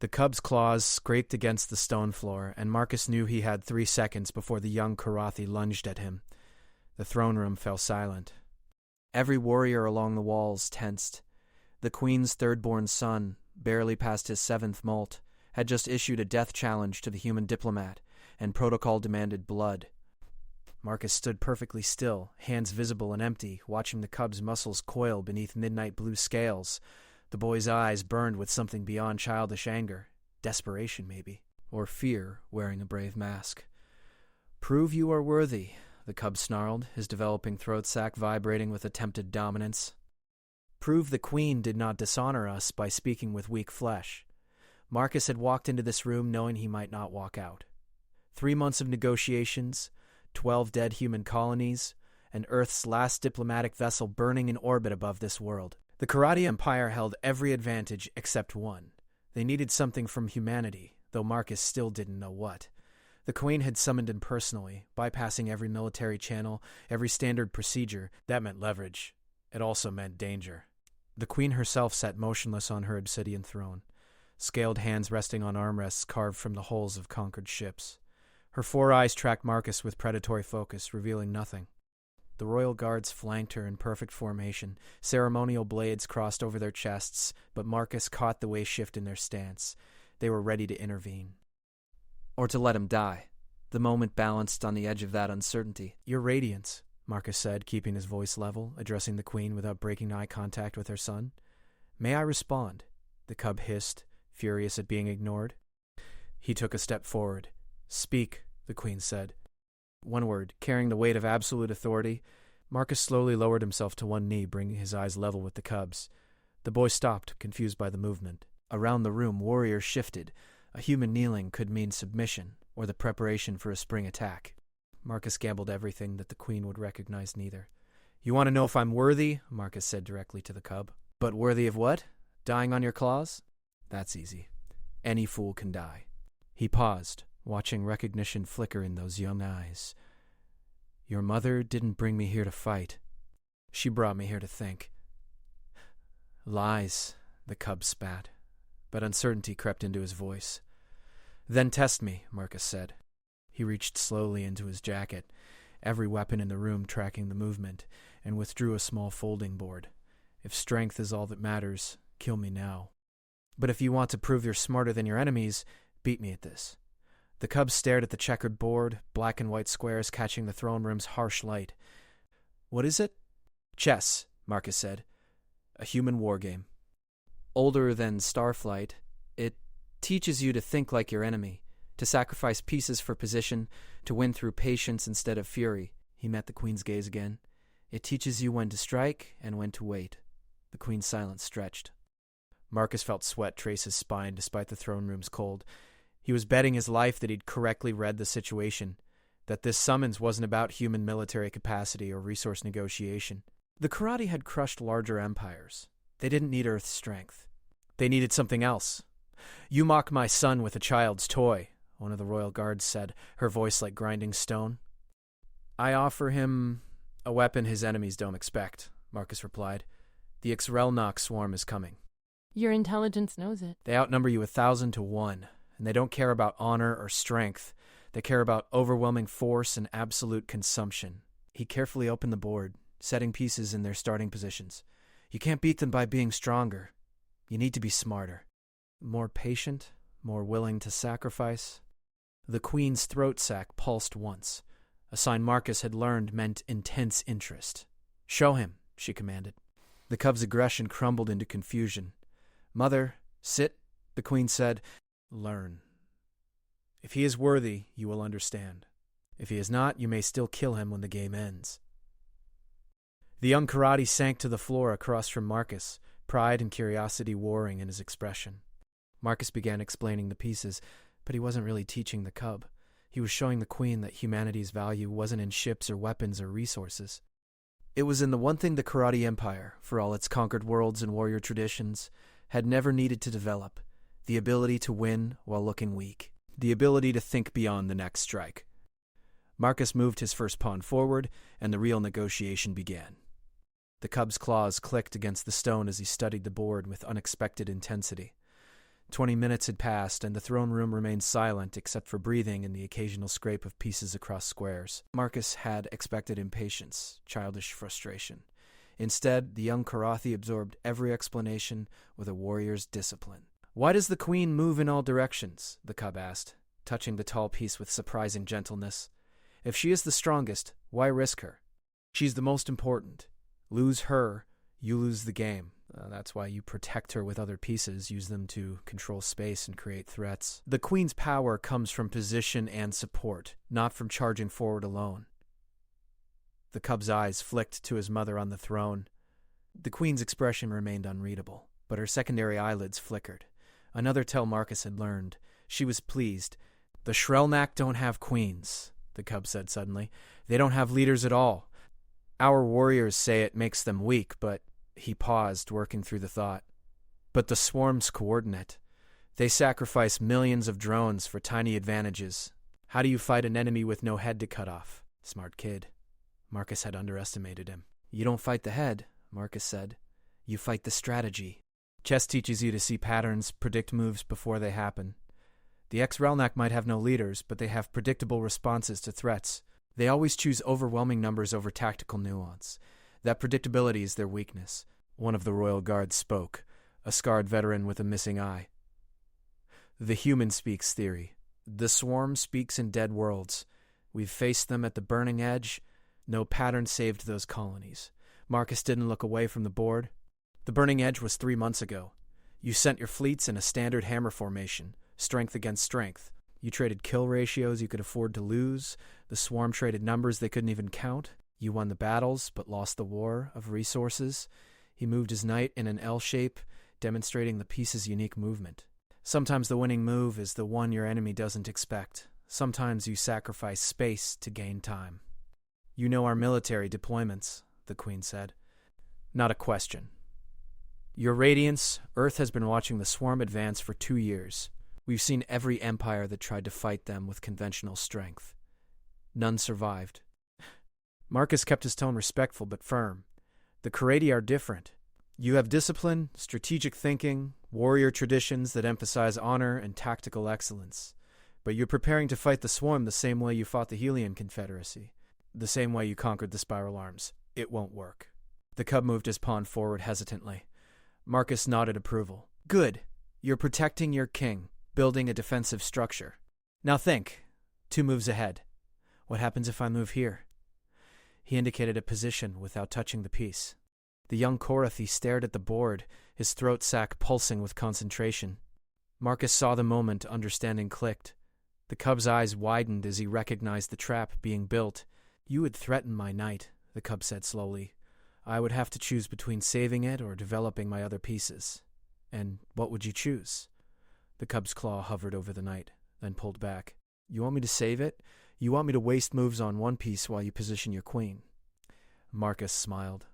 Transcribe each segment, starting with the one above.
The cub's claws scraped against the stone floor, and Marcus knew he had 3 seconds before the young Karathi lunged at him. The throne room fell silent. Every warrior along the walls tensed. The queen's third-born son, barely past his 7th molt, had just issued a death challenge to the human diplomat, and protocol demanded blood. Marcus stood perfectly still, hands visible and empty, watching the cub's muscles coil beneath midnight blue scales. The boy's eyes burned with something beyond childish anger, desperation maybe, or fear wearing a brave mask. "Prove you are worthy," the cub snarled, his developing throat sac vibrating with attempted dominance. "Prove the queen did not dishonor us by speaking with weak flesh." Marcus had walked into this room knowing he might not walk out. 3 months of negotiations, 12 dead human colonies, and Earth's last diplomatic vessel burning in orbit above this world. The Karathi Empire held every advantage except one. They needed something from humanity, though Marcus still didn't know what. The Queen had summoned him personally, bypassing every military channel, every standard procedure. That meant leverage. It also meant danger. The Queen herself sat motionless on her obsidian throne, scaled hands resting on armrests carved from the hulls of conquered ships. Her 4 eyes tracked Marcus with predatory focus, revealing nothing. The royal guards flanked her in perfect formation. Ceremonial blades crossed over their chests, but Marcus caught the weight shift in their stance. They were ready to intervene. Or to let him die. The moment balanced on the edge of that uncertainty. "Your Radiance," Marcus said, keeping his voice level, addressing the Queen without breaking eye contact with her son. "May I respond?" the cub hissed, furious at being ignored. He took a step forward. "Speak," the Queen said. One word, carrying the weight of absolute authority. Marcus slowly lowered himself to one knee, bringing his eyes level with the cub's. The boy stopped, confused by the movement. Around the room, warriors shifted. A human kneeling could mean submission, or the preparation for a spring attack. Marcus gambled everything that the Queen would recognize neither. "You want to know if I'm worthy?" Marcus said directly to the cub. "But worthy of what? Dying on your claws? That's easy. Any fool can die." He paused, watching recognition flicker in those young eyes. "Your mother didn't bring me here to fight. She brought me here to think." "Lies," the cub spat, but uncertainty crept into his voice. "Then test me," Marcus said. He reached slowly into his jacket, every weapon in the room tracking the movement, and withdrew a small folding board. "If strength is all that matters, kill me now. But if you want to prove you're smarter than your enemies, beat me at this." The cub stared at the checkered board, black and white squares catching the throne room's harsh light. "What is it?" "Chess," Marcus said. "A human war game. Older than Starflight, it teaches you to think like your enemy, to sacrifice pieces for position, to win through patience instead of fury." He met the Queen's gaze again. "It teaches you when to strike and when to wait." The Queen's silence stretched. Marcus felt sweat trace his spine despite the throne room's cold. He was betting his life that he'd correctly read the situation, that this summons wasn't about human military capacity or resource negotiation. The Karathi had crushed larger empires. They didn't need Earth's strength. They needed something else. "You mock my son with a child's toy," one of the royal guards said, her voice like grinding stone. "I offer him a weapon his enemies don't expect," Marcus replied. "The Ixrelnok swarm is coming." Your intelligence knows it. "They outnumber you 1,000 to 1. And they don't care about honor or strength. They care about overwhelming force and absolute consumption." He carefully opened the board, setting pieces in their starting positions. "You can't beat them by being stronger. You need to be smarter. More patient, more willing to sacrifice." The Queen's throat sac pulsed once, a sign Marcus had learned meant intense interest. "Show him," she commanded. The cub's aggression crumbled into confusion. "Mother, sit," the Queen said. "Learn. If he is worthy, you will understand. If he is not, you may still kill him when the game ends." The young Karathi sank to the floor across from Marcus, pride and curiosity warring in his expression. Marcus began explaining the pieces, but he wasn't really teaching the cub. He was showing the Queen that humanity's value wasn't in ships or weapons or resources. It was in the one thing the Karathi Empire, for all its conquered worlds and warrior traditions, had never needed to develop: the ability to win while looking weak, the ability to think beyond the next strike. Marcus moved his first pawn forward, and the real negotiation began. The cub's claws clicked against the stone as he studied the board with unexpected intensity. 20 minutes had passed, and the throne room remained silent except for breathing and the occasional scrape of pieces across squares. Marcus had expected impatience, childish frustration. Instead, the young Karathi absorbed every explanation with a warrior's discipline. "Why does the queen move in all directions?" the cub asked, touching the tall piece with surprising gentleness. "If she is the strongest, why risk her? She's the most important. Lose her, you lose the game. That's why you protect her with other pieces, use them to control space and create threats. The queen's power comes from position and support, not from charging forward alone." The cub's eyes flicked to his mother on the throne. The queen's expression remained unreadable, but her secondary eyelids flickered. Another tell Marcus had learned. She was pleased. "The Shrelnak don't have queens," the cub said suddenly. "They don't have leaders at all. Our warriors say it makes them weak, but..." He paused, working through the thought. "But the swarm's coordinate. They sacrifice millions of drones for tiny advantages. How do you fight an enemy with no head to cut off?" Smart kid. Marcus had underestimated him. "You don't fight the head," Marcus said. "You fight the strategy. Chess teaches you to see patterns, predict moves before they happen. The ex-Relnak might have no leaders, but they have predictable responses to threats. They always choose overwhelming numbers over tactical nuance. That predictability is their weakness." One of the royal guards spoke, a scarred veteran with a missing eye. "The human speaks theory. The swarm speaks in dead worlds. We've faced them at the burning edge. No pattern saved those colonies." Marcus didn't look away from the board. "The burning edge was 3 months ago. You sent your fleets in a standard hammer formation, strength against strength. You traded kill ratios you could afford to lose. The swarm traded numbers they couldn't even count. You won the battles, but lost the war of resources." He moved his knight in an L shape, demonstrating the piece's unique movement. "Sometimes the winning move is the one your enemy doesn't expect. Sometimes you sacrifice space to gain time." "You know our military deployments," the queen said. "Not a question. Your Radiance, Earth has been watching the swarm advance for 2 years. We've seen every empire that tried to fight them with conventional strength. None survived." Marcus kept his tone respectful but firm. "The Karathi are different. You have discipline, strategic thinking, warrior traditions that emphasize honor and tactical excellence. But you're preparing to fight the swarm the same way you fought the Helian Confederacy, the same way you conquered the Spiral Arms. It won't work." The cub moved his pawn forward hesitantly. Marcus nodded approval. "Good. You're protecting your king, building a defensive structure. Now think. 2 moves ahead. What happens if I move here?" He indicated a position without touching the piece. The young Korathi stared at the board, his throat sac pulsing with concentration. Marcus saw the moment understanding clicked. The cub's eyes widened as he recognized the trap being built. "You would threaten my knight," the cub said slowly. "I would have to choose between saving it or developing my other pieces. And what would you choose?" The cub's claw hovered over the knight, then pulled back. "You want me to save it? You want me to waste moves on one piece while you position your queen?" Marcus smiled.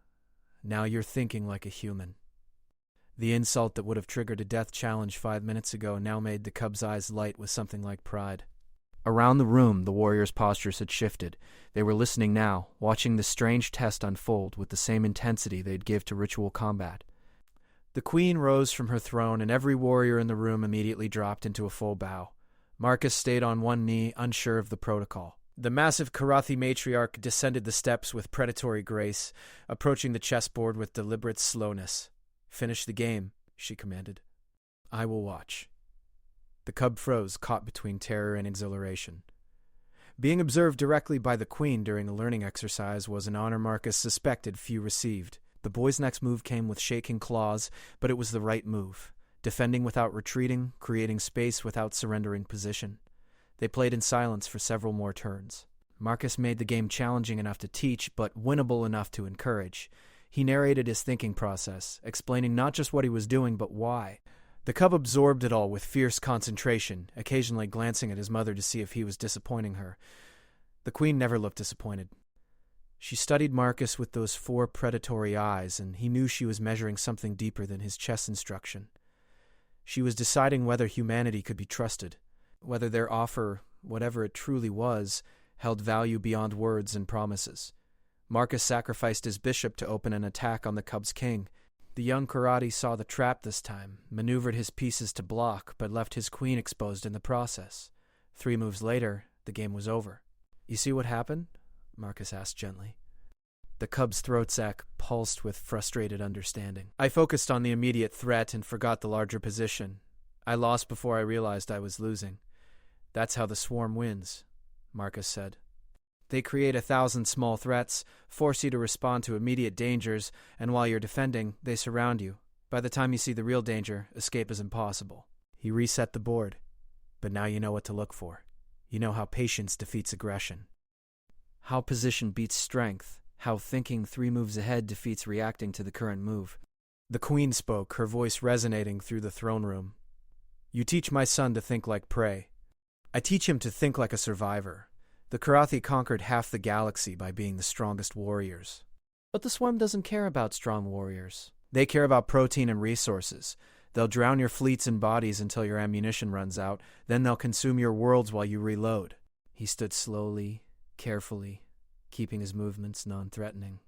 "Now you're thinking like a human." The insult that would have triggered a death challenge 5 minutes ago now made the cub's eyes light with something like pride. Around the room, the warriors' postures had shifted. They were listening now, watching the strange test unfold with the same intensity they'd give to ritual combat. The queen rose from her throne, and every warrior in the room immediately dropped into a full bow. Marcus stayed on one knee, unsure of the protocol. The massive Karathi matriarch descended the steps with predatory grace, approaching the chessboard with deliberate slowness. "Finish the game," she commanded. "I will watch." The cub froze, caught between terror and exhilaration. Being observed directly by the queen during the learning exercise was an honor Marcus suspected few received. The boy's next move came with shaking claws, but it was the right move. Defending without retreating, creating space without surrendering position. They played in silence for several more turns. Marcus made the game challenging enough to teach, but winnable enough to encourage. He narrated his thinking process, explaining not just what he was doing, but why. The cub absorbed it all with fierce concentration, occasionally glancing at his mother to see if he was disappointing her. The queen never looked disappointed. She studied Marcus with those 4 predatory eyes, and he knew she was measuring something deeper than his chess instruction. She was deciding whether humanity could be trusted, whether their offer, whatever it truly was, held value beyond words and promises. Marcus sacrificed his bishop to open an attack on the cub's king. The young Karate saw the trap this time, maneuvered his pieces to block, but left his queen exposed in the process. 3 moves later, the game was over. "You see what happened?" Marcus asked gently. The cub's throat sac pulsed with frustrated understanding. "I focused on the immediate threat and forgot the larger position. I lost before I realized I was losing. That's how the swarm wins," Marcus said. "They create 1,000 small threats, force you to respond to immediate dangers, and while you're defending, they surround you. By the time you see the real danger, escape is impossible." He reset the board. "But now you know what to look for. You know how patience defeats aggression. How position beats strength. How thinking 3 moves ahead defeats reacting to the current move." The queen spoke, her voice resonating through the throne room. "You teach my son to think like prey. I teach him to think like a survivor. The Karathi conquered half the galaxy by being the strongest warriors. But the swarm doesn't care about strong warriors. They care about protein and resources. They'll drown your fleets and bodies until your ammunition runs out, then they'll consume your worlds while you reload." He stood slowly, carefully, keeping his movements non-threatening.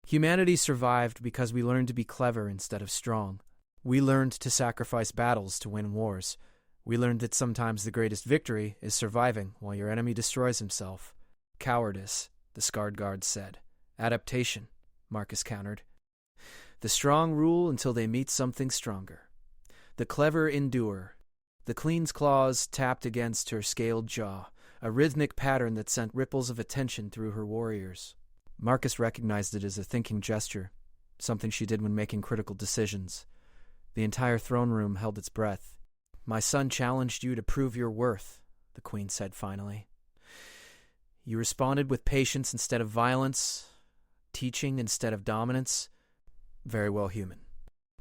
"Humanity survived because we learned to be clever instead of strong. We learned to sacrifice battles to win wars. We learned that sometimes the greatest victory is surviving while your enemy destroys himself." "Cowardice," the Scarred Guard said. "Adaptation," Marcus countered. "The strong rule until they meet something stronger. The clever endure." The queen's claws tapped against her scaled jaw, a rhythmic pattern that sent ripples of attention through her warriors. Marcus recognized it as a thinking gesture, something she did when making critical decisions. The entire throne room held its breath. "My son challenged you to prove your worth," the queen said finally. "You responded with patience instead of violence, teaching instead of dominance. Very well, human.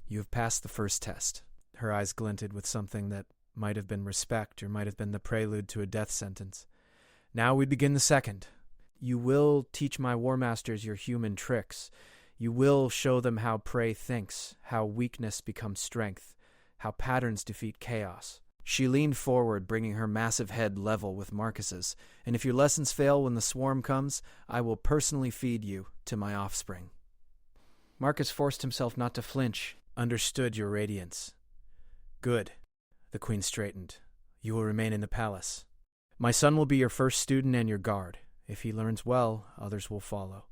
You have passed the first test." Her eyes glinted with something that might have been respect or might have been the prelude to a death sentence. "Now we begin the second. You will teach my war masters your human tricks. You will show them how prey thinks, how weakness becomes strength, how patterns defeat chaos." She leaned forward, bringing her massive head level with Marcus's. "And if your lessons fail when the swarm comes, I will personally feed you to my offspring." Marcus forced himself not to flinch, understood your radiance. "Good." The queen straightened. "You will remain in the palace. My son will be your first student and your guard. If he learns well, others will follow.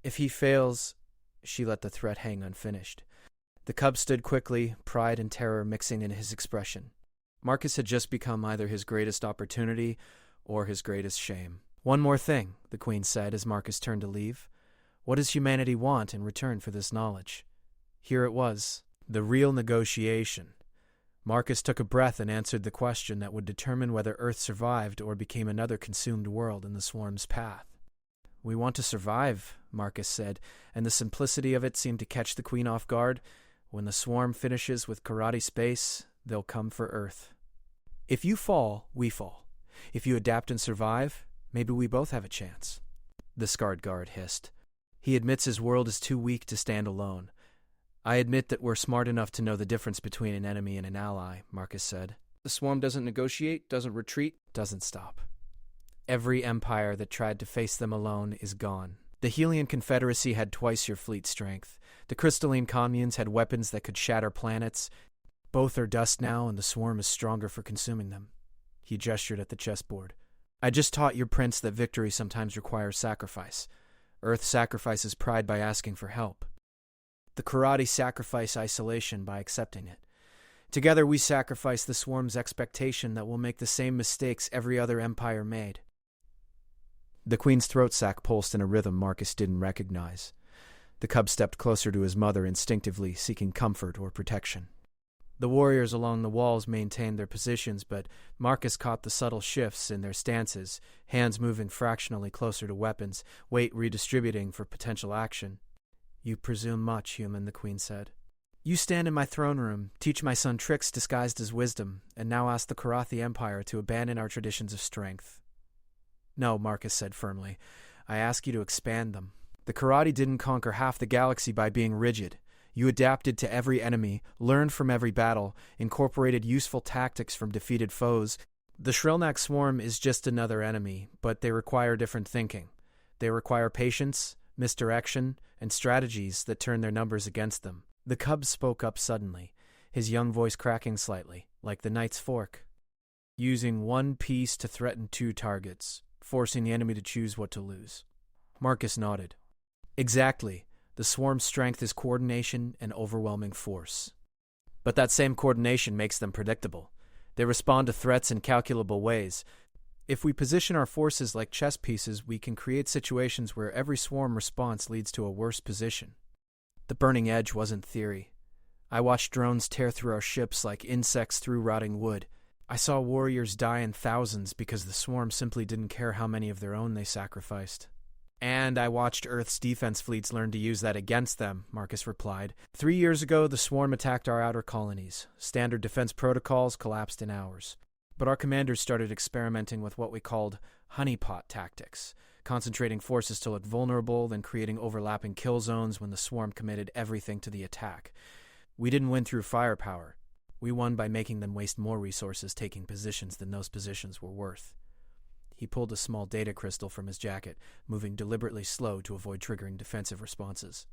If he fails—" She let the threat hang unfinished. The cub stood quickly, pride and terror mixing in his expression. Marcus had just become either his greatest opportunity or his greatest shame. "One more thing," the queen said as Marcus turned to leave. "What does humanity want in return for this knowledge?" Here it was, the real negotiation. Marcus took a breath and answered the question that would determine whether Earth survived or became another consumed world in the swarm's path. "We want to survive," Marcus said, and the simplicity of it seemed to catch the queen off guard. "When the swarm finishes with Karate space, they'll come for Earth. If you fall, we fall. If you adapt and survive, maybe we both have a chance." The Scarred Guard hissed. "He admits his world is too weak to stand alone. I admit that we're smart enough to know the difference between an enemy and an ally," Marcus said. "The swarm doesn't negotiate, doesn't retreat, doesn't stop. Every empire that tried to face them alone is gone. The Helian Confederacy had twice your fleet strength. The Crystalline Communes had weapons that could shatter planets. Both are dust now, and the swarm is stronger for consuming them." He gestured at the chessboard. "I just taught your prince that victory sometimes requires sacrifice. Earth sacrifices pride by asking for help. The Karate sacrifice isolation by accepting it. Together we sacrifice the swarm's expectation that we'll make the same mistakes every other empire made." The queen's throat sac pulsed in a rhythm Marcus didn't recognize. The cub stepped closer to his mother, instinctively seeking comfort or protection. The warriors along the walls maintained their positions, but Marcus caught the subtle shifts in their stances, hands moving fractionally closer to weapons, weight redistributing for potential action. "You presume much, human," the queen said. "You stand in my throne room, teach my son tricks disguised as wisdom, and now ask the Karathi Empire to abandon our traditions of strength." "No," Marcus said firmly. "I ask you to expand them. The Karate didn't conquer half the galaxy by being rigid. You adapted to every enemy, learned from every battle, incorporated useful tactics from defeated foes. The Shrillnak swarm is just another enemy, but they require different thinking. They require patience, misdirection, and strategies that turn their numbers against them. The cub spoke up suddenly, his young voice cracking slightly, like the knight's fork. Using one piece to threaten two targets, forcing the enemy to choose what to lose. Marcus nodded. Exactly. The swarm's strength is coordination and overwhelming force. But that same coordination makes them predictable. They respond to threats in calculable ways. If we position our forces like chess pieces, we can create situations where every swarm response leads to a worse position. The burning edge wasn't theory. I watched drones tear through our ships like insects through rotting wood. I saw warriors die in thousands because the swarm simply didn't care how many of their own they sacrificed. And I watched Earth's defense fleets learn to use that against them, Marcus replied. 3 years ago, the swarm attacked our outer colonies. Standard defense protocols collapsed in hours. But our commanders started experimenting with what we called honeypot tactics, concentrating forces to look vulnerable, then creating overlapping kill zones when the swarm committed everything to the attack. We didn't win through firepower. We won by making them waste more resources taking positions than those positions were worth. He pulled a small data crystal from his jacket, moving deliberately slow to avoid triggering defensive responses.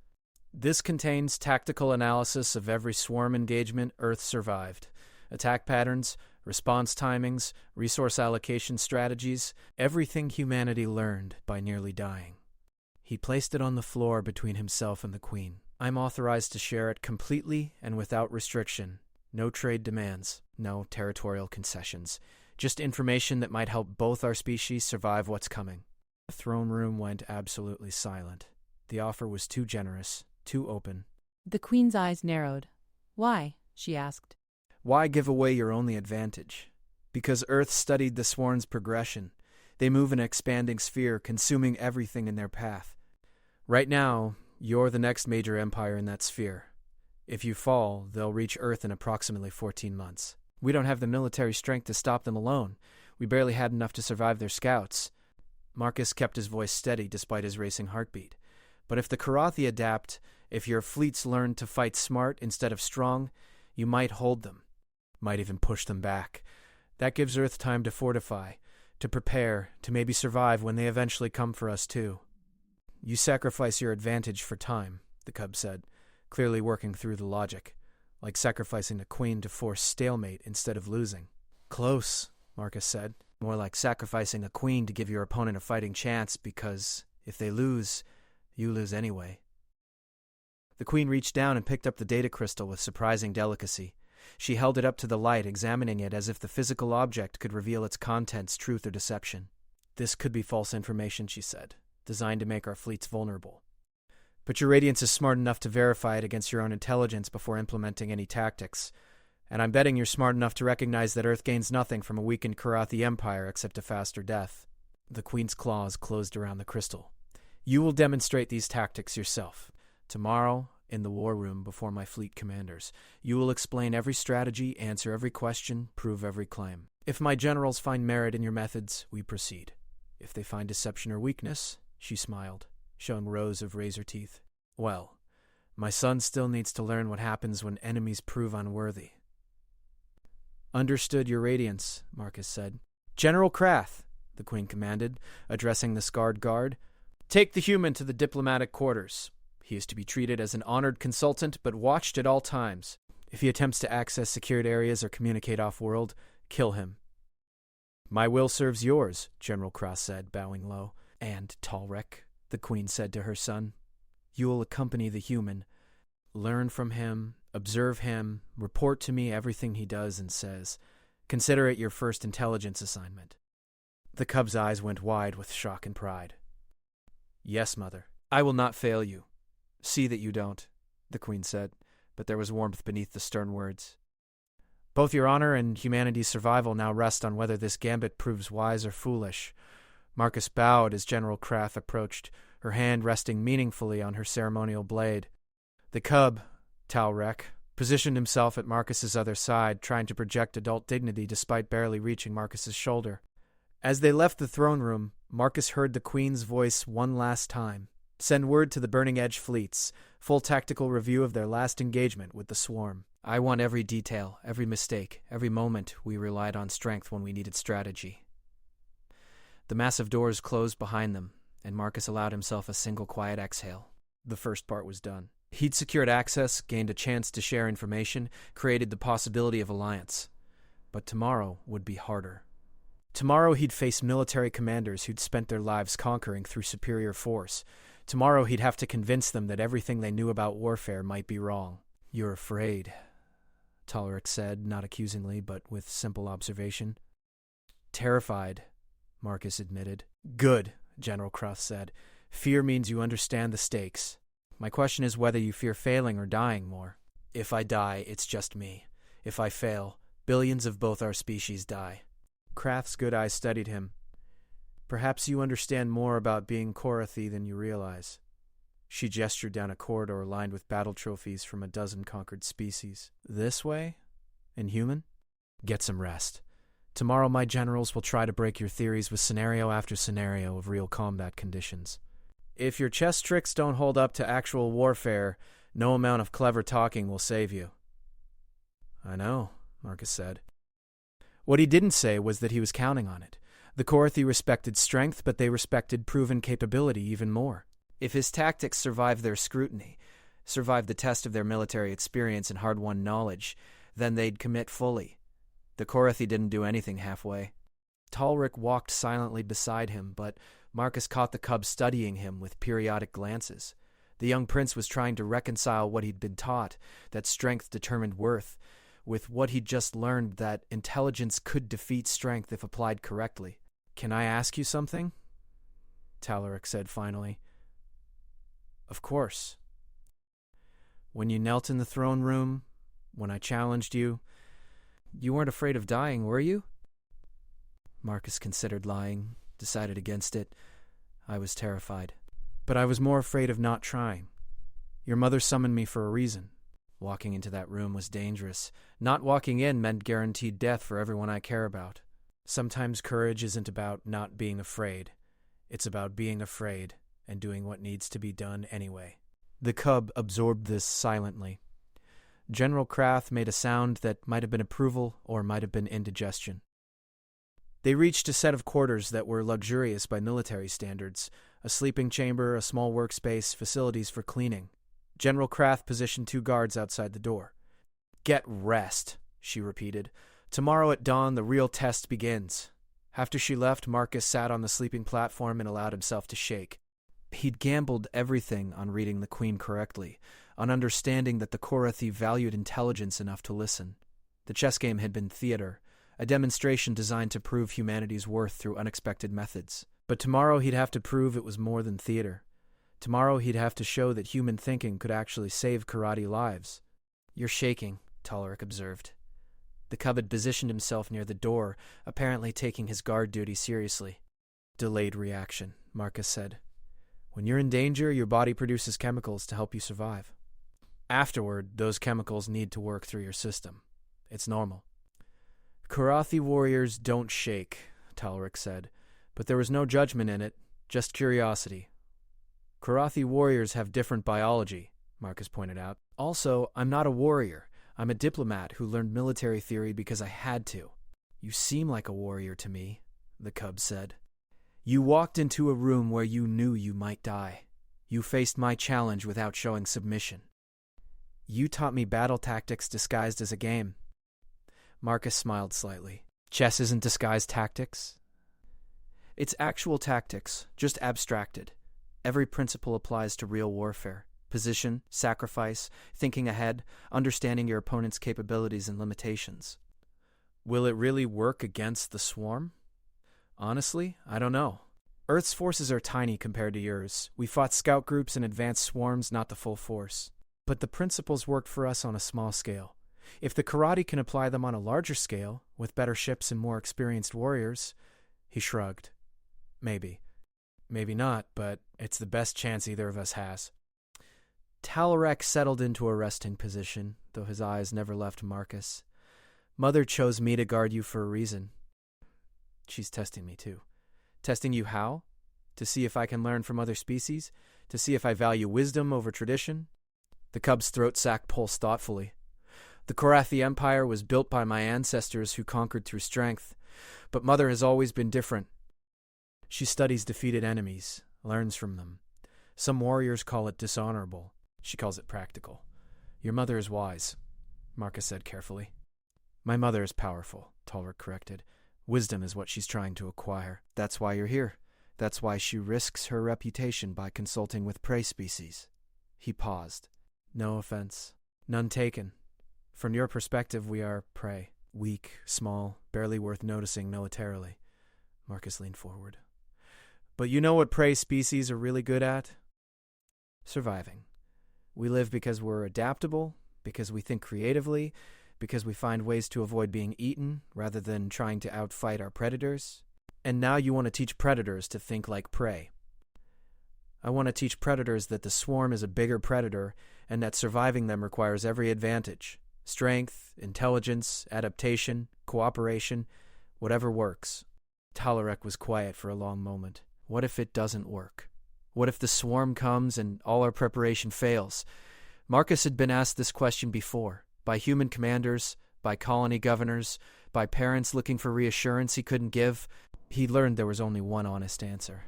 This contains tactical analysis of every swarm engagement Earth survived. Attack patterns, response timings, resource allocation strategies, everything humanity learned by nearly dying. He placed it on the floor between himself and the Queen. I'm authorized to share it completely and without restriction. No trade demands, no territorial concessions. Just information that might help both our species survive what's coming. The throne room went absolutely silent. The offer was too generous, too open. The Queen's eyes narrowed. Why? She asked. Why give away your only advantage? Because Earth studied the swarm's progression. They move in an expanding sphere, consuming everything in their path. Right now, you're the next major empire in that sphere. If you fall, they'll reach Earth in approximately 14 months. We don't have the military strength to stop them alone. We barely had enough to survive their scouts. Marcus kept his voice steady despite his racing heartbeat. But if the Karathi adapt, if your fleets learn to fight smart instead of strong, you might hold them. Might even push them back. That gives Earth time to fortify, to prepare, to maybe survive when they eventually come for us too. You sacrifice your advantage for time, the cub said, clearly working through the logic. Like sacrificing a queen to force stalemate instead of losing. Close, Marcus said. More like sacrificing a queen to give your opponent a fighting chance because, if they lose, you lose anyway. The queen reached down and picked up the data crystal with surprising delicacy. She held it up to the light, examining it as if the physical object could reveal its contents, truth or deception. This could be false information, she said, designed to make our fleets vulnerable. But your Radiance is smart enough to verify it against your own intelligence before implementing any tactics. And I'm betting you're smart enough to recognize that Earth gains nothing from a weakened Karathi Empire except a faster death. The Queen's claws closed around the crystal. You will demonstrate these tactics yourself. Tomorrow, in the war room before my fleet commanders. You will explain every strategy, answer every question, prove every claim. If my generals find merit in your methods, we proceed. If they find deception or weakness, she smiled, showing rows of razor teeth. Well, my son still needs to learn what happens when enemies prove unworthy. Understood, Your Radiance, Marcus said. General Krath, the Queen commanded, addressing the scarred guard. Take the human to the diplomatic quarters. He is to be treated as an honored consultant, but watched at all times. If he attempts to access secured areas or communicate off-world, kill him. My will serves yours, General Krath said, bowing low. And Talrek, the Queen said to her son, you will accompany the human. Learn from him, observe him, report to me everything he does and says. Consider it your first intelligence assignment. The cub's eyes went wide with shock and pride. Yes, Mother, I will not fail you. See that you don't, the Queen said, but there was warmth beneath the stern words. Both your honor and humanity's survival now rest on whether this gambit proves wise or foolish. Marcus bowed as General Krath approached, her hand resting meaningfully on her ceremonial blade. The cub, Talrek, positioned himself at Marcus's other side, trying to project adult dignity despite barely reaching Marcus's shoulder. As they left the throne room, Marcus heard the Queen's voice one last time. Send word to the Burning Edge fleets, full tactical review of their last engagement with the swarm. I want every detail, every mistake, every moment we relied on strength when we needed strategy. The massive doors closed behind them, and Marcus allowed himself a single quiet exhale. The first part was done. He'd secured access, gained a chance to share information, created the possibility of alliance. But tomorrow would be harder. Tomorrow he'd face military commanders who'd spent their lives conquering through superior force. Tomorrow he'd have to convince them that everything they knew about warfare might be wrong. "You're afraid," Talaric said, not accusingly, but with simple observation. "Terrified," Marcus admitted. "Good," General Krath said. "Fear means you understand the stakes. My question is whether you fear failing or dying more. If I die, it's just me. If I fail, billions of both our species die." Krath's good eyes studied him. "Perhaps you understand more about being Korathi than you realize." She gestured down a corridor lined with battle trophies from a dozen conquered species. "This way? Inhuman? Get some rest. Tomorrow my generals will try to break your theories with scenario after scenario of real combat conditions. If your chess tricks don't hold up to actual warfare, no amount of clever talking will save you." "I know," Marcus said. What he didn't say was that he was counting on it. The Korathi respected strength, but they respected proven capability even more. If his tactics survived their scrutiny, survived the test of their military experience and hard-won knowledge, then they'd commit fully. The Korathi didn't do anything halfway. Talaric walked silently beside him, but Marcus caught the cub studying him with periodic glances. The young prince was trying to reconcile what he'd been taught, that strength determined worth, with what he'd just learned, that intelligence could defeat strength if applied correctly. "Can I ask you something?" Talaric said finally. "Of course." "When you knelt in the throne room, when I challenged you, you weren't afraid of dying, were you?" Marcus considered lying, decided against it. "I was terrified. But I was more afraid of not trying. Your mother summoned me for a reason. Walking into that room was dangerous. Not walking in meant guaranteed death for everyone I care about. Sometimes courage isn't about not being afraid. It's about being afraid and doing what needs to be done anyway." The cub absorbed this silently. General Krath made a sound that might have been approval or might have been indigestion. They reached a set of quarters that were luxurious by military standards, a sleeping chamber, a small workspace, facilities for cleaning. General Krath positioned 2 guards outside the door. "Get rest," she repeated. "Tomorrow at dawn, the real test begins." After she left, Marcus sat on the sleeping platform and allowed himself to shake. He'd gambled everything on reading the Queen correctly, on understanding that the Korathi valued intelligence enough to listen. The chess game had been theater, a demonstration designed to prove humanity's worth through unexpected methods. But tomorrow he'd have to prove it was more than theater. Tomorrow he'd have to show that human thinking could actually save Korathi lives. "You're shaking," Talaric observed. The cub had positioned himself near the door, apparently taking his guard duty seriously. "Delayed reaction," Marcus said. "When you're in danger, your body produces chemicals to help you survive. Afterward, those chemicals need to work through your system. It's normal." "Korathi warriors don't shake," Talaric said, but there was no judgment in it, just curiosity. "Korathi warriors have different biology," Marcus pointed out. "Also, I'm not a warrior. I'm a diplomat who learned military theory because I had to." "You seem like a warrior to me," the cub said. "You walked into a room where you knew you might die. You faced my challenge without showing submission. You taught me battle tactics disguised as a game." Marcus smiled slightly. "Chess isn't disguised tactics?" "It's actual tactics, just abstracted. Every principle applies to real warfare. Position, sacrifice, thinking ahead, understanding your opponent's capabilities and limitations." "Will it really work against the swarm?" "Honestly, I don't know. Earth's forces are tiny compared to yours. We fought scout groups and advanced swarms, not the full force. But the principles worked for us on a small scale. If the Korathi can apply them on a larger scale, with better ships and more experienced warriors..." He shrugged. "Maybe. Maybe not, but it's the best chance either of us has." Talaric settled into a resting position, though his eyes never left Marcus. "Mother chose me to guard you for a reason. She's testing me too. Testing you how? To see if I can learn from other species? To see if I value wisdom over tradition?" The cub's throat sac pulsed thoughtfully. "The Korathi Empire was built by my ancestors who conquered through strength, but Mother has always been different. She studies defeated enemies, learns from them. Some warriors call it dishonorable. She calls it practical. Your mother is wise, Marcus said carefully. My mother is powerful, Talric corrected. Wisdom is what she's trying to acquire. That's why you're here. That's why she risks her reputation by consulting with prey species. He paused. No offense. None taken. From your perspective, we are prey. Weak, small, barely worth noticing militarily. Marcus leaned forward. But you know what prey species are really good at? Surviving. We live because we're adaptable, because we think creatively, because we find ways to avoid being eaten rather than trying to outfight our predators. And now you want to teach predators to think like prey. I want to teach predators that the swarm is a bigger predator and that surviving them requires every advantage. Strength, intelligence, adaptation, cooperation, whatever works. Talric was quiet for a long moment. What if it doesn't work? What if the swarm comes and all our preparation fails? Marcus had been asked this question before, by human commanders, by colony governors, by parents looking for reassurance he couldn't give. He learned there was only one honest answer.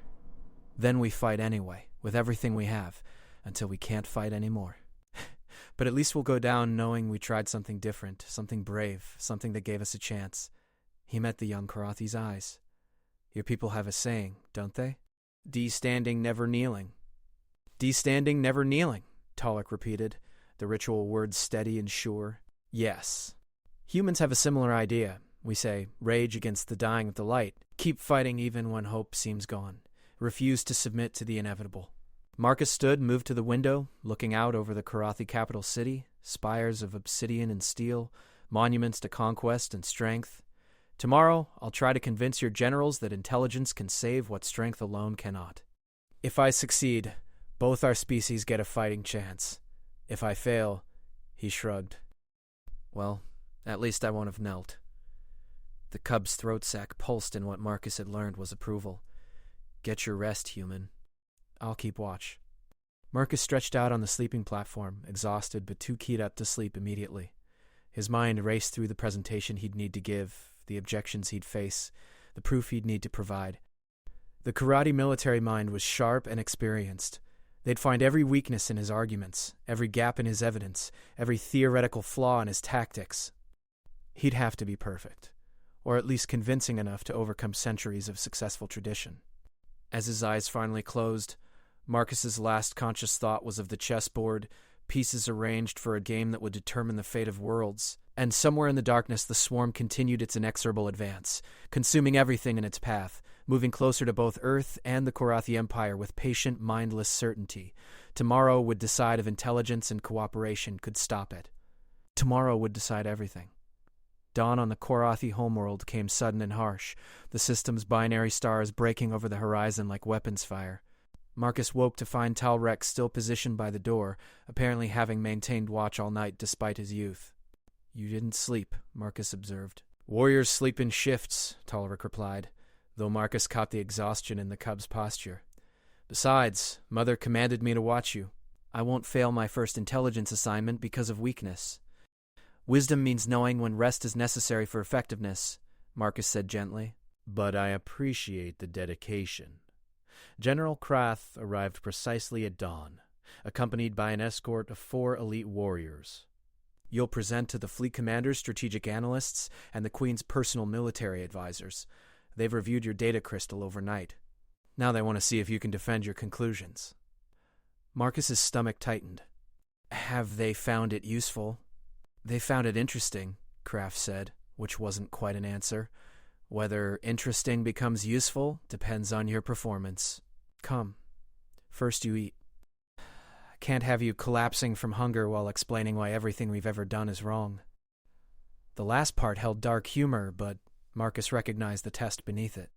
Then we fight anyway, with everything we have, until we can't fight anymore. But at least we'll go down knowing we tried something different, something brave, something that gave us a chance. He met the young Karathi's eyes. Your people have a saying, don't they? D standing, never kneeling. D standing, never kneeling, Talric repeated, the ritual words steady and sure. Yes. Humans have a similar idea. We say, rage against the dying of the light. Keep fighting even when hope seems gone. Refuse to submit to the inevitable. Marcus stood, moved to the window, looking out over the Karathi capital city, spires of obsidian and steel, monuments to conquest and strength. Tomorrow, I'll try to convince your generals that intelligence can save what strength alone cannot. If I succeed, both our species get a fighting chance. If I fail, he shrugged. Well, at least I won't have knelt. The cub's throat sac pulsed in what Marcus had learned was approval. Get your rest, human. I'll keep watch. Marcus stretched out on the sleeping platform, exhausted but too keyed up to sleep immediately. His mind raced through the presentation he'd need to give, the objections he'd face, the proof he'd need to provide. The Karathi military mind was sharp and experienced. They'd find every weakness in his arguments, every gap in his evidence, every theoretical flaw in his tactics. He'd have to be perfect, or at least convincing enough to overcome centuries of successful tradition. As his eyes finally closed, Marcus's last conscious thought was of the chessboard, pieces arranged for a game that would determine the fate of worlds. And somewhere in the darkness, the swarm continued its inexorable advance, consuming everything in its path, moving closer to both Earth and the Karathi Empire with patient, mindless certainty. Tomorrow would decide if intelligence and cooperation could stop it. Tomorrow would decide everything. Dawn on the Karathi homeworld came sudden and harsh, the system's binary stars breaking over the horizon like weapons fire. Marcus woke to find Talric still positioned by the door, apparently having maintained watch all night despite his youth. You didn't sleep, Marcus observed. Warriors sleep in shifts, Talric replied, though Marcus caught the exhaustion in the cub's posture. Besides, Mother commanded me to watch you. I won't fail my first intelligence assignment because of weakness. Wisdom means knowing when rest is necessary for effectiveness, Marcus said gently. But I appreciate the dedication. General Krath arrived precisely at dawn, accompanied by an escort of 4 elite warriors. You'll present to the fleet commander's strategic analysts and the Queen's personal military advisors. They've reviewed your data crystal overnight. Now they want to see if you can defend your conclusions. Marcus's stomach tightened. Have they found it useful? They found it interesting, Kraft said, which wasn't quite an answer. Whether interesting becomes useful depends on your performance. Come. First you eat. Can't have you collapsing from hunger while explaining why everything we've ever done is wrong. The last part held dark humor, but Marcus recognized the test beneath it.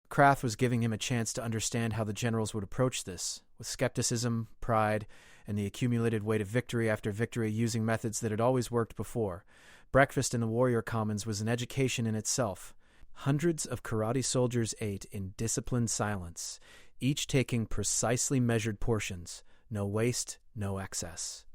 Kraft was giving him a chance to understand how the generals would approach this, with skepticism, pride, and the accumulated weight of victory after victory using methods that had always worked before. Breakfast in the warrior commons was an education in itself. Hundreds of Karathi soldiers ate in disciplined silence, each taking precisely measured portions. No waste, no excess.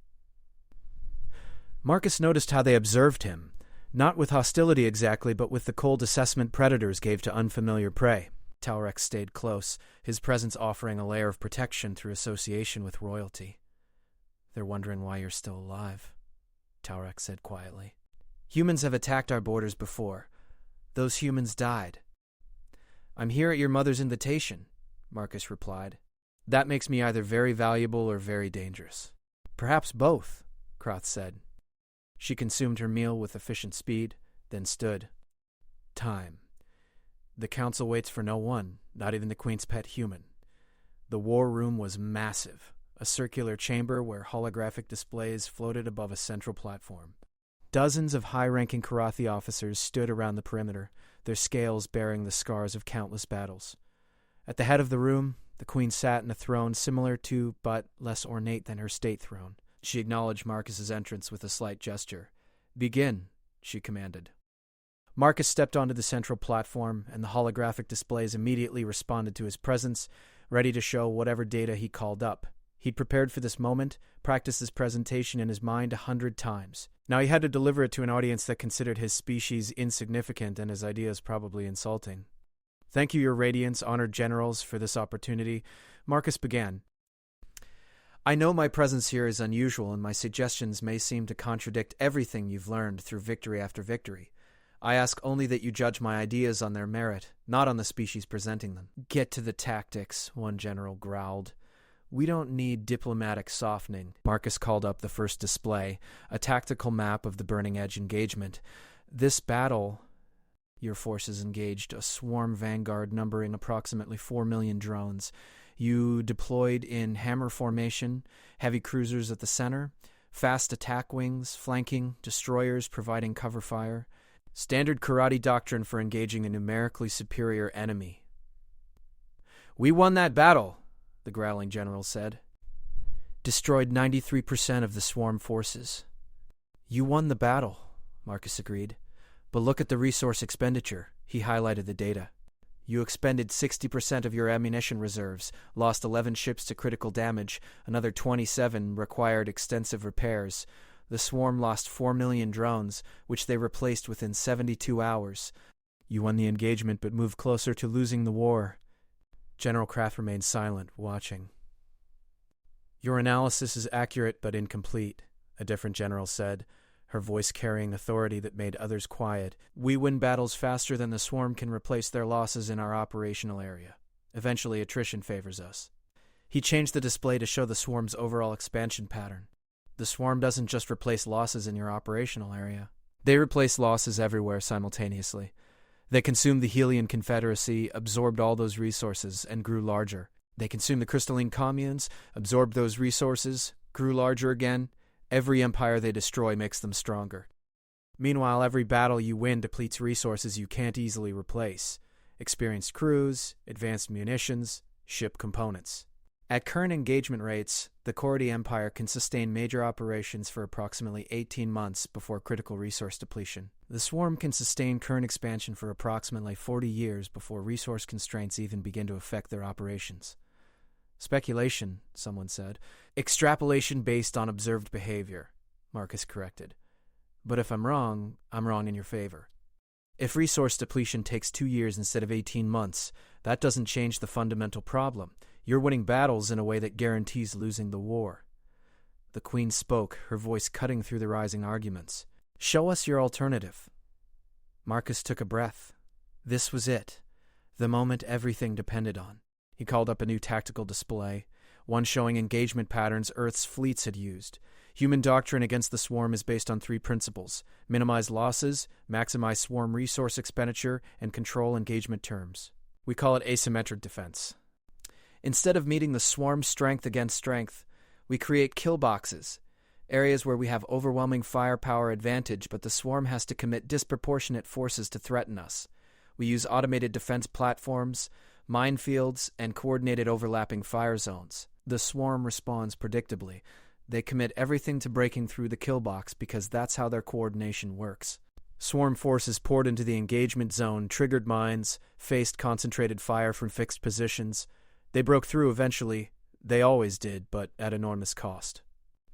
Marcus noticed how they observed him, not with hostility exactly, but with the cold assessment predators gave to unfamiliar prey. Talric stayed close, his presence offering a layer of protection through association with royalty. They're wondering why you're still alive, Taurak said quietly. Humans have attacked our borders before. Those humans died. I'm here at your mother's invitation, Marcus replied. That makes me either very valuable or very dangerous. Perhaps both, Kroth said. She consumed her meal with efficient speed, then stood. Time. The council waits for no one, not even the Queen's pet human. The war room was massive, a circular chamber where holographic displays floated above a central platform. Dozens of high-ranking Karathi officers stood around the perimeter, their scales bearing the scars of countless battles. At the head of the room, the Queen sat in a throne similar to, but less ornate than her state throne. She acknowledged Marcus's entrance with a slight gesture. Begin, she commanded. Marcus stepped onto the central platform, and the holographic displays immediately responded to his presence, ready to show whatever data he called up. He'd prepared for this moment, practiced his presentation in his mind 100 times. Now he had to deliver it to an audience that considered his species insignificant and his ideas probably insulting. Thank you, Your Radiance, honored generals, for this opportunity. Marcus began. I know my presence here is unusual, and my suggestions may seem to contradict everything you've learned through victory after victory. I ask only that you judge my ideas on their merit, not on the species presenting them. Get to the tactics, one general growled. We don't need diplomatic softening. Marcus called up the first display, a tactical map of the Burning Edge engagement. This battle, your forces engaged a swarm vanguard numbering approximately 4 million drones. You deployed in hammer formation, heavy cruisers at the center, fast attack wings, flanking, destroyers providing cover fire. Standard karate doctrine for engaging a numerically superior enemy. We won that battle, the growling general said. Destroyed 93% of the swarm forces. You won the battle, Marcus agreed. But look at the resource expenditure. He highlighted the data. You expended 60% of your ammunition reserves, lost 11 ships to critical damage, another 27 required extensive repairs. The swarm lost 4 million drones, which they replaced within 72 hours. You won the engagement but moved closer to losing the war. General Kraft remained silent, watching. Your analysis is accurate but incomplete, a different general said, her voice carrying authority that made others quiet. We win battles faster than the swarm can replace their losses in our operational area. Eventually, attrition favors us. He changed the display to show the swarm's overall expansion pattern. The swarm doesn't just replace losses in your operational area. They replace losses everywhere simultaneously. They consumed the Helian Confederacy, absorbed all those resources, and grew larger. They consumed the Crystalline Communes, absorbed those resources, grew larger again. Every empire they destroy makes them stronger. Meanwhile, every battle you win depletes resources you can't easily replace. Experienced crews, advanced munitions, ship components. At current engagement rates, the Kordi Empire can sustain major operations for approximately 18 months before critical resource depletion. The Swarm can sustain current expansion for approximately 40 years before resource constraints even begin to affect their operations. Speculation, someone said. Extrapolation based on observed behavior, Marcus corrected. But if I'm wrong in your favor. If resource depletion takes 2 years instead of 18 months, that doesn't change the fundamental problem. You're winning battles in a way that guarantees losing the war. The Queen spoke, her voice cutting through the rising arguments. Show us your alternative. Marcus took a breath. This was it. The moment everything depended on. He called up a new tactical display, one showing engagement patterns Earth's fleets had used. Human doctrine against the swarm is based on 3 principles: minimize losses, maximize swarm resource expenditure, and control engagement terms. We call it asymmetric defense. Instead of meeting the swarm's strength against strength, we create kill boxes, areas where we have overwhelming firepower advantage, but the swarm has to commit disproportionate forces to threaten us. We use automated defense platforms, minefields, and coordinated overlapping fire zones. The swarm responds predictably. They commit everything to breaking through the kill box because that's how their coordination works. Swarm forces poured into the engagement zone, triggered mines, faced concentrated fire from fixed positions. They broke through eventually. They always did, but at enormous cost.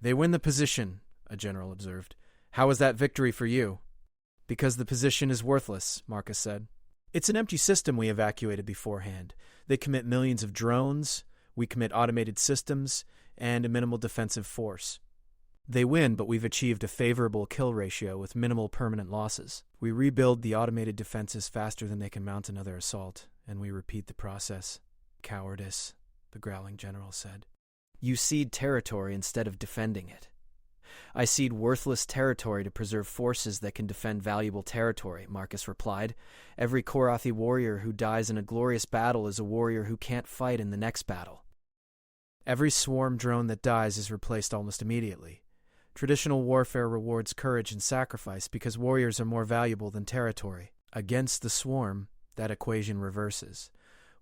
They win the position, a general observed. How is that victory for you? Because the position is worthless, Marcus said. It's an empty system we evacuated beforehand. They commit millions of drones, we commit automated systems, and a minimal defensive force. They win, but we've achieved a favorable kill ratio with minimal permanent losses. We rebuild the automated defenses faster than they can mount another assault, and we repeat the process. Cowardice, the growling general said. You cede territory instead of defending it. I cede worthless territory to preserve forces that can defend valuable territory, Marcus replied. Every Korathi warrior who dies in a glorious battle is a warrior who can't fight in the next battle. Every swarm drone that dies is replaced almost immediately. Traditional warfare rewards courage and sacrifice because warriors are more valuable than territory. Against the swarm, that equation reverses.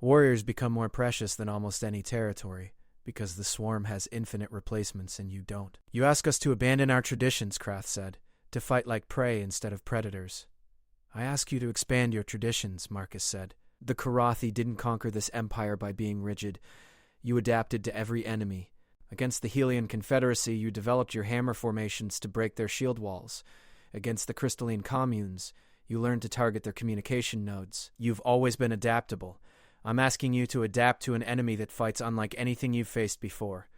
Warriors become more precious than almost any territory, because the swarm has infinite replacements and you don't. You ask us to abandon our traditions, Krath said, to fight like prey instead of predators. I ask you to expand your traditions, Marcus said. The Korathi didn't conquer this empire by being rigid. You adapted to every enemy. Against the Helian Confederacy, you developed your hammer formations to break their shield walls. Against the Crystalline Communes, you learned to target their communication nodes. You've always been adaptable. I'm asking you to adapt to an enemy that fights unlike anything you've faced before.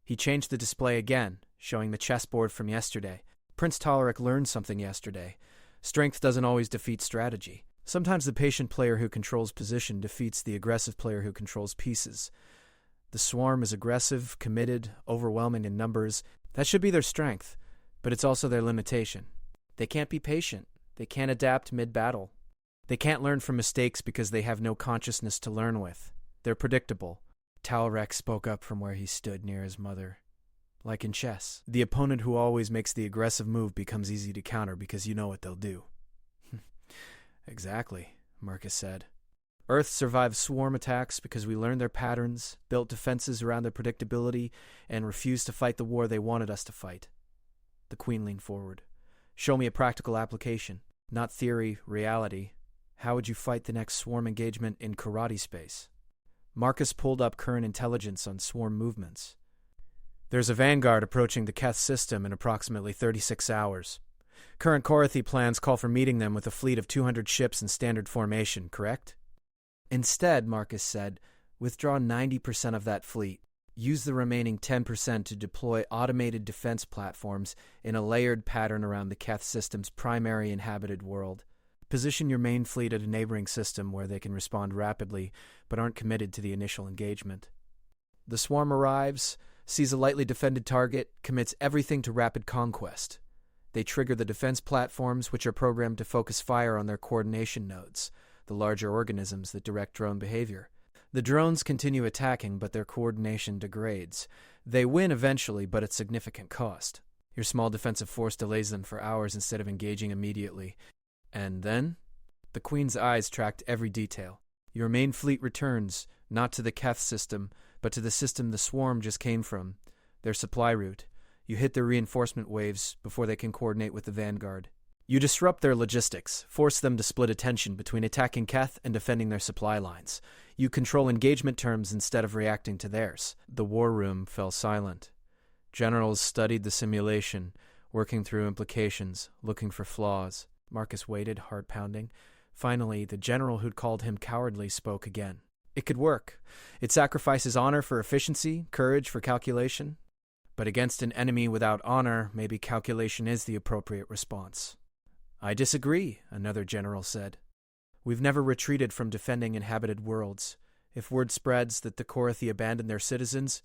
He changed the display again, showing the chessboard from yesterday. Prince Talaric learned something yesterday. Strength doesn't always defeat strategy. Sometimes the patient player who controls position defeats the aggressive player who controls pieces. The swarm is aggressive, committed, overwhelming in numbers. That should be their strength, but it's also their limitation. They can't be patient. They can't adapt mid-battle. They can't learn from mistakes because they have no consciousness to learn with. They're predictable. Talaric spoke up from where he stood near his mother. Like in chess, the opponent who always makes the aggressive move becomes easy to counter because you know what they'll do. Exactly, Marcus said. Earth survives swarm attacks because we learned their patterns, built defenses around their predictability, and refused to fight the war they wanted us to fight. The Queen leaned forward. Show me a practical application. Not theory, reality. How would you fight the next swarm engagement in karate space? Marcus pulled up current intelligence on swarm movements. There's a vanguard approaching the Keth system in approximately 36 hours. Current Korathi plans call for meeting them with a fleet of 200 ships in standard formation, correct? Instead, Marcus said, withdraw 90% of that fleet. Use the remaining 10% to deploy automated defense platforms in a layered pattern around the Keth system's primary inhabited world. Position your main fleet at a neighboring system where they can respond rapidly, but aren't committed to the initial engagement. The swarm arrives, sees a lightly defended target, commits everything to rapid conquest. They trigger the defense platforms, which are programmed to focus fire on their coordination nodes, the larger organisms that direct drone behavior. The drones continue attacking, but their coordination degrades. They win eventually, but at significant cost. Your small defensive force delays them for hours instead of engaging immediately. And then? The Queen's eyes tracked every detail. Your main fleet returns, not to the Keth system, but to the system the swarm just came from, their supply route. You hit their reinforcement waves before they can coordinate with the vanguard. You disrupt their logistics, force them to split attention between attacking Keth and defending their supply lines. You control engagement terms instead of reacting to theirs. The war room fell silent. Generals studied the simulation, working through implications, looking for flaws. Marcus waited, heart pounding. Finally, the general who'd called him cowardly spoke again. It could work. It sacrifices honor for efficiency, courage for calculation. But against an enemy without honor, maybe calculation is the appropriate response. I disagree, another general said. We've never retreated from defending inhabited worlds. If word spreads that the Korathi abandon their citizens,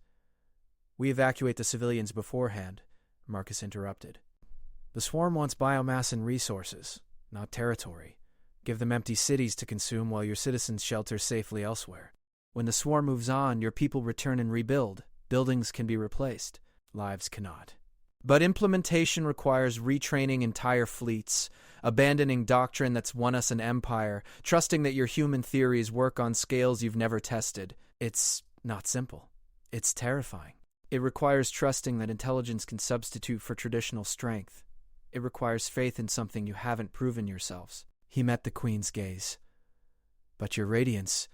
we evacuate the civilians beforehand, Marcus interrupted. The swarm wants biomass and resources, not territory. Give them empty cities to consume while your citizens shelter safely elsewhere. When the swarm moves on, your people return and rebuild. Buildings can be replaced. Lives cannot. But implementation requires retraining entire fleets, abandoning doctrine that's won us an empire, trusting that your human theories work on scales you've never tested. It's not simple. It's terrifying. It requires trusting that intelligence can substitute for traditional strength. It requires faith in something you haven't proven yourselves. He met the Queen's gaze. But your radiance,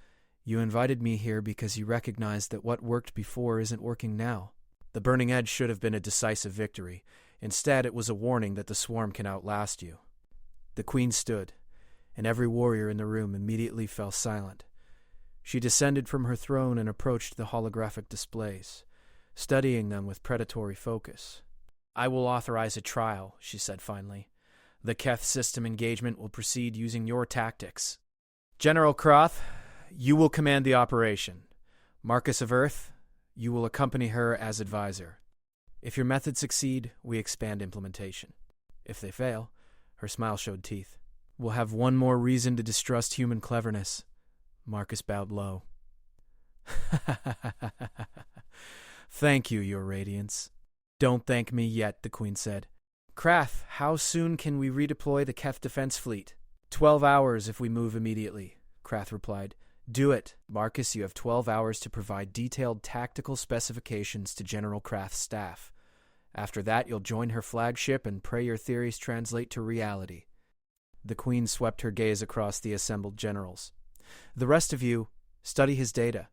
you invited me here because you recognized that what worked before isn't working now. The Burning Edge should have been a decisive victory. Instead, it was a warning that the swarm can outlast you. The Queen stood, and every warrior in the room immediately fell silent. She descended from her throne and approached the holographic displays, studying them with predatory focus. I will authorize a trial, she said finally. The Keth system engagement will proceed using your tactics. General Croth, you will command the operation. Marcus of Earth, you will accompany her as advisor. If your methods succeed, we expand implementation. If they fail, her smile showed teeth. We'll have one more reason to distrust human cleverness. Marcus bowed low. Thank you, Your Radiance. Don't thank me yet, the Queen said. Krath, how soon can we redeploy the Keth defense fleet? 12 hours if we move immediately, Krath replied. Do it. Marcus, you have 12 hours to provide detailed tactical specifications to General Krath's staff. After that, you'll join her flagship and pray your theories translate to reality. The Queen swept her gaze across the assembled generals. The rest of you, study his data.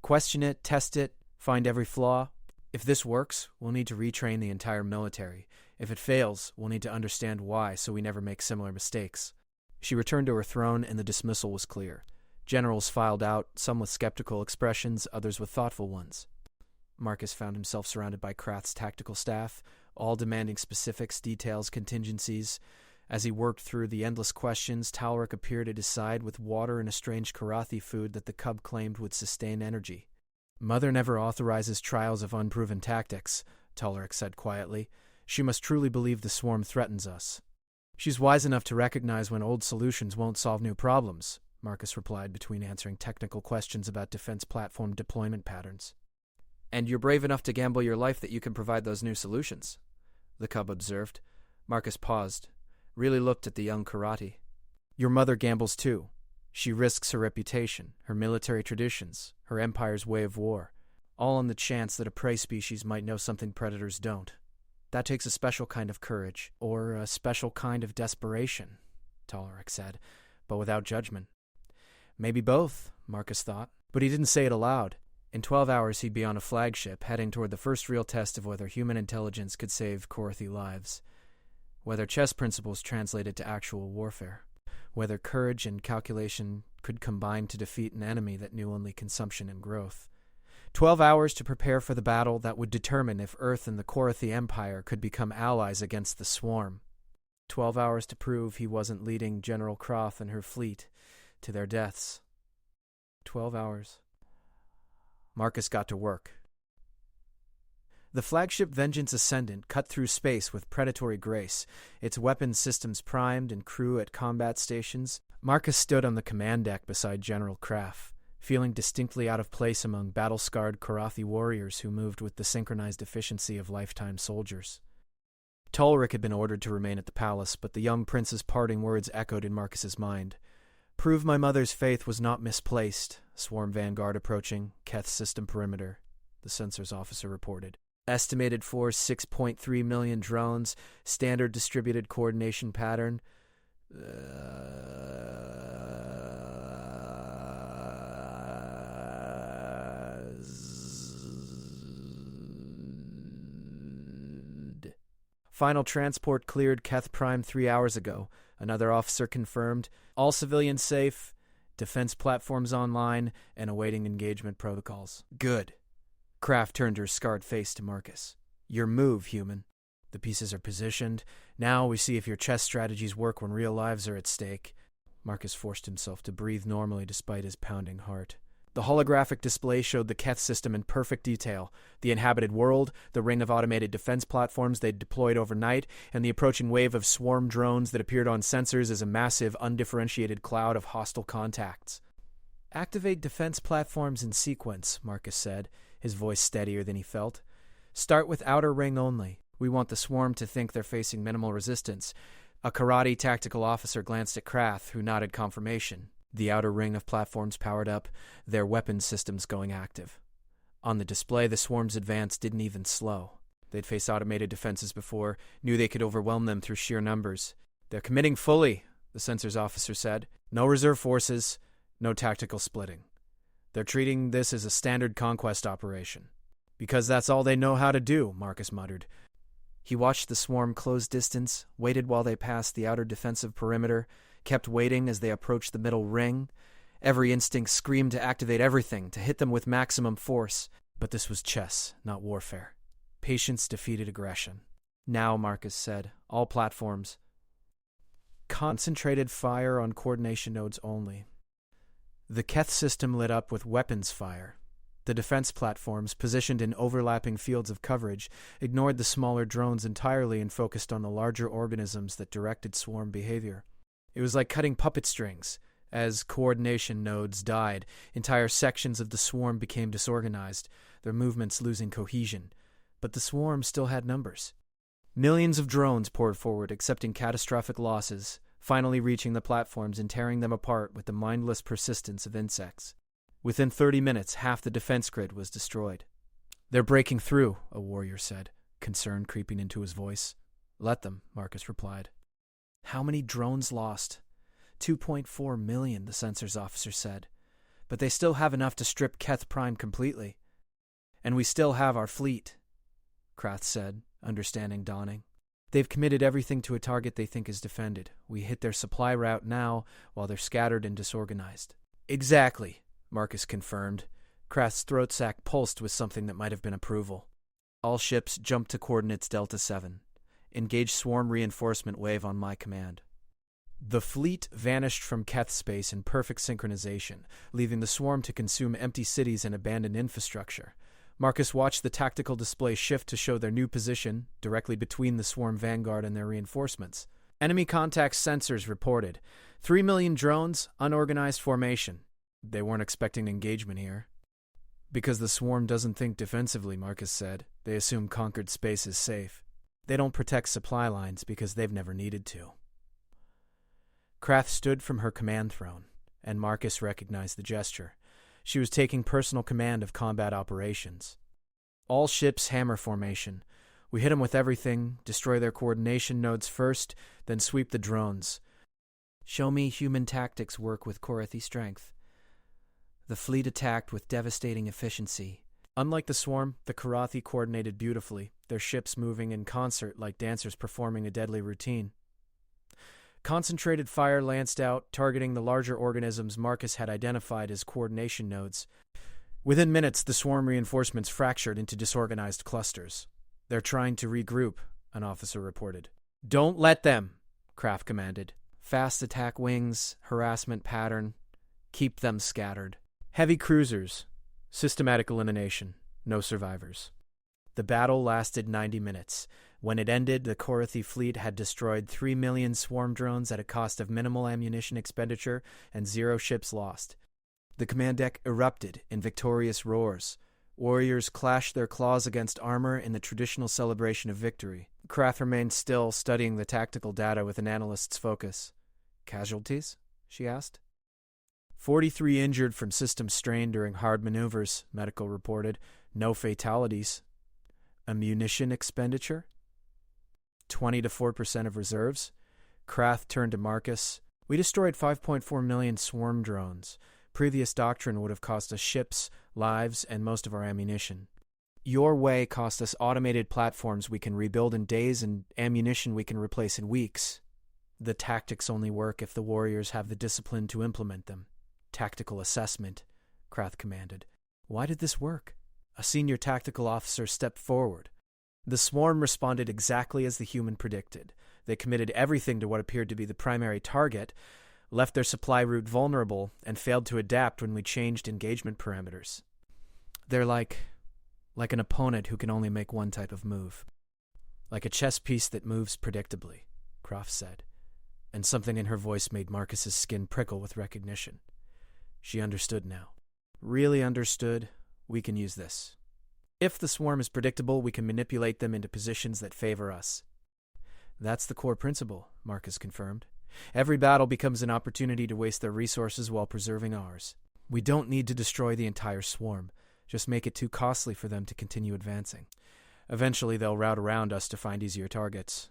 Question it, test it, find every flaw. If this works, we'll need to retrain the entire military. If it fails, we'll need to understand why so we never make similar mistakes. She returned to her throne and the dismissal was clear. Generals filed out, some with skeptical expressions, others with thoughtful ones. Marcus found himself surrounded by Krath's tactical staff, all demanding specifics, details, contingencies. As he worked through the endless questions, Talric appeared at his side with water and a strange Karathi food that the cub claimed would sustain energy. Mother never authorizes trials of unproven tactics, Talric said quietly. She must truly believe the swarm threatens us. She's wise enough to recognize when old solutions won't solve new problems, Marcus replied between answering technical questions about defense platform deployment patterns. And you're brave enough to gamble your life that you can provide those new solutions, the cub observed. Marcus paused, really looked at the young Karathi. Your mother gambles too. She risks her reputation, her military traditions, her empire's way of war, all on the chance that a prey species might know something predators don't. That takes a special kind of courage, or a special kind of desperation, Talric said, but without judgment. Maybe both, Marcus thought, but he didn't say it aloud. In 12 hours he'd be on a flagship, heading toward the first real test of whether human intelligence could save Korathi lives. Whether chess principles translated to actual warfare. Whether courage and calculation could combine to defeat an enemy that knew only consumption and growth. 12 hours to prepare for the battle that would determine if Earth and the Korathi Empire could become allies against the Swarm. 12 hours to prove he wasn't leading General Croth and her fleet to their deaths. 12 hours. Marcus got to work. The flagship Vengeance Ascendant cut through space with predatory grace, its weapons systems primed and crew at combat stations. Marcus stood on the command deck beside General Krath, feeling distinctly out of place among battle-scarred Korathi warriors who moved with the synchronized efficiency of lifetime soldiers. Talric had been ordered to remain at the palace, but the young prince's parting words echoed in Marcus's mind. Prove my mother's faith was not misplaced. Swarm vanguard approaching, Keth system perimeter, the sensors officer reported. Estimated force 6.3 million drones, standard distributed coordination pattern. Final transport cleared Keth Prime 3 hours ago. Another officer confirmed. All civilians safe, defense platforms online, and awaiting engagement protocols. Good. Kraft turned her scarred face to Marcus. Your move, human. The pieces are positioned. Now we see if your chess strategies work when real lives are at stake. Marcus forced himself to breathe normally despite his pounding heart. The holographic display showed the Keth system in perfect detail, the inhabited world, the ring of automated defense platforms they'd deployed overnight, and the approaching wave of swarm drones that appeared on sensors as a massive, undifferentiated cloud of hostile contacts. Activate defense platforms in sequence, Marcus said, his voice steadier than he felt. Start with outer ring only. We want the swarm to think they're facing minimal resistance. A Karathi tactical officer glanced at Krath, who nodded confirmation. The outer ring of platforms powered up, their weapons systems going active. On the display, the swarm's advance didn't even slow. They'd faced automated defenses before, knew they could overwhelm them through sheer numbers. They're committing fully, the sensors officer said. No reserve forces, no tactical splitting. They're treating this as a standard conquest operation. Because that's all they know how to do, Marcus muttered. He watched the swarm close distance, waited while they passed the outer defensive perimeter, kept waiting as they approached the middle ring. Every instinct screamed to activate everything, to hit them with maximum force. But this was chess, not warfare. Patience defeated aggression. Now, Marcus said. All platforms. Concentrated fire on coordination nodes only. The Keth system lit up with weapons fire. The defense platforms, positioned in overlapping fields of coverage, ignored the smaller drones entirely and focused on the larger organisms that directed swarm behavior. It was like cutting puppet strings. As coordination nodes died, entire sections of the swarm became disorganized, their movements losing cohesion. But the swarm still had numbers. Millions of drones poured forward, accepting catastrophic losses, finally reaching the platforms and tearing them apart with the mindless persistence of insects. Within 30 minutes, half the defense grid was destroyed. "They're breaking through," a warrior said, concern creeping into his voice. "Let them," Marcus replied. "How many drones lost?" 2.4 million, the sensors officer said. "But they still have enough to strip Keth Prime completely. And we still have our fleet," Krath said, understanding dawning. "They've committed everything to a target they think is defended. We hit their supply route now, while they're scattered and disorganized." "Exactly," Marcus confirmed. Krath's throat sac pulsed with something that might have been approval. "All ships jump to coordinates Delta 7. Engage swarm reinforcement wave on my command." The fleet vanished from Keth space in perfect synchronization, leaving the swarm to consume empty cities and abandoned infrastructure. Marcus watched the tactical display shift to show their new position, directly between the swarm vanguard and their reinforcements. Enemy contact sensors reported. 3 million drones, unorganized formation. They weren't expecting engagement here. "Because the swarm doesn't think defensively," Marcus said. "They assume conquered space is safe. They don't protect supply lines because they've never needed to." Krath stood from her command throne, and Marcus recognized the gesture. She was taking personal command of combat operations. "All ships hammer formation. We hit them with everything, destroy their coordination nodes first, then sweep the drones. Show me human tactics work with Korathi strength." The fleet attacked with devastating efficiency. Unlike the swarm, the Korathi coordinated beautifully, their ships moving in concert like dancers performing a deadly routine. Concentrated fire lanced out, targeting the larger organisms Marcus had identified as coordination nodes. Within minutes, the swarm reinforcements fractured into disorganized clusters. "They're trying to regroup," an officer reported. "Don't let them," Kraft commanded. "Fast attack wings, harassment pattern. Keep them scattered." Heavy cruisers. Systematic elimination. No survivors. The battle lasted 90 minutes. When it ended, the Korathi fleet had destroyed 3 million swarm drones at a cost of minimal ammunition expenditure and 0 ships lost. The command deck erupted in victorious roars. Warriors clashed their claws against armor in the traditional celebration of victory. Krath remained still, studying the tactical data with an analyst's focus. "Casualties?" she asked. 43 injured from system strain during hard maneuvers, medical reported. No fatalities. Ammunition expenditure? 20 to 4% of reserves. Krath turned to Marcus. "We destroyed 5.4 million swarm drones. Previous doctrine would have cost us ships, lives, and most of our ammunition. Your way cost us automated platforms we can rebuild in days and ammunition we can replace in weeks. The tactics only work if the warriors have the discipline to implement them." "Tactical assessment," Krath commanded. "Why did this work?" A senior tactical officer stepped forward. The swarm responded exactly as the human predicted. They committed everything to what appeared to be the primary target, left their supply route vulnerable, and failed to adapt when we changed engagement parameters. "They're like an opponent who can only make one type of move. Like a chess piece that moves predictably," Croft said, and something in her voice made Marcus's skin prickle with recognition. She understood now. Really understood. We can use this. If the swarm is predictable, we can manipulate them into positions that favor us. "That's the core principle," Marcus confirmed. "Every battle becomes an opportunity to waste their resources while preserving ours. We don't need to destroy the entire swarm, just make it too costly for them to continue advancing. Eventually they'll route around us to find easier targets.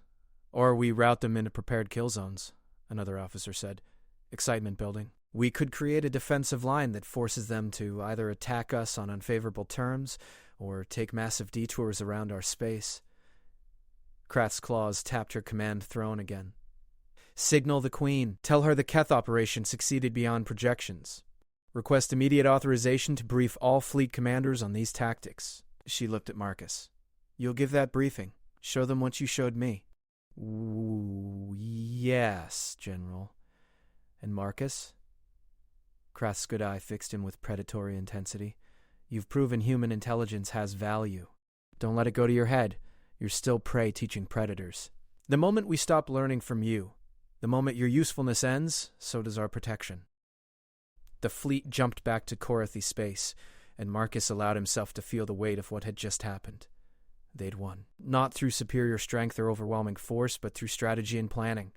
Or we route them into prepared kill zones," another officer said, excitement building. "We could create a defensive line that forces them to either attack us on unfavorable terms or take massive detours around our space." Krath's claws tapped her command throne again. "Signal the Queen. Tell her the Keth operation succeeded beyond projections. Request immediate authorization to brief all fleet commanders on these tactics." She looked at Marcus. "You'll give that briefing?" Show them what you showed me. Yes, General. And Marcus? Krath's good eye fixed him with predatory intensity. You've proven human intelligence has value. Don't let it go to your head. You're still prey teaching predators. The moment we stop learning from you, the moment your usefulness ends, so does our protection. The fleet jumped back to Korathi space, and Marcus allowed himself to feel the weight of what had just happened. They'd won. Not through superior strength or overwhelming force, but through strategy and planning,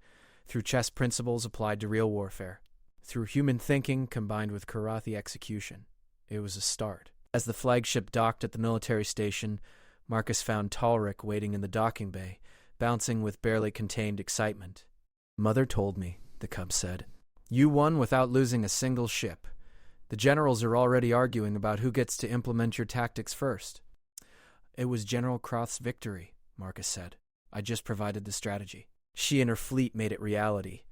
through chess principles applied to real warfare, through human thinking combined with Korathi execution. It was a start. As the flagship docked at the military station, Marcus found Talric waiting in the docking bay, bouncing with barely contained excitement. "Mother told me," the cub said. "You won without losing a single ship. The generals are already arguing about who gets to implement your tactics first." "It was General Krath's victory," Marcus said. "I just provided the strategy. She and her fleet made it reality."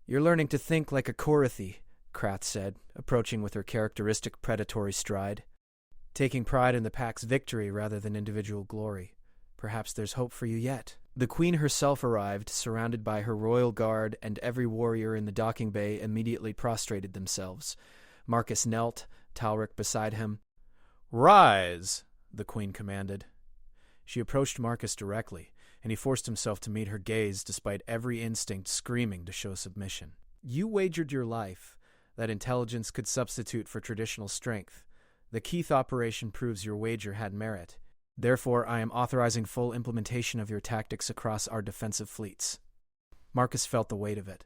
"You're learning to think like a Korathi," Krath said, approaching with her characteristic predatory stride. "Taking pride in the pack's victory rather than individual glory. Perhaps there's hope for you yet." The queen herself arrived, surrounded by her royal guard, and every warrior in the docking bay immediately prostrated themselves. Marcus knelt, Talric beside him. "Rise!" the queen commanded. She approached Marcus directly, and he forced himself to meet her gaze despite every instinct screaming to show submission. "You wagered your life that intelligence could substitute for traditional strength. The Keith operation proves your wager had merit. Therefore, I am authorizing full implementation of your tactics across our defensive fleets." Marcus felt the weight of it.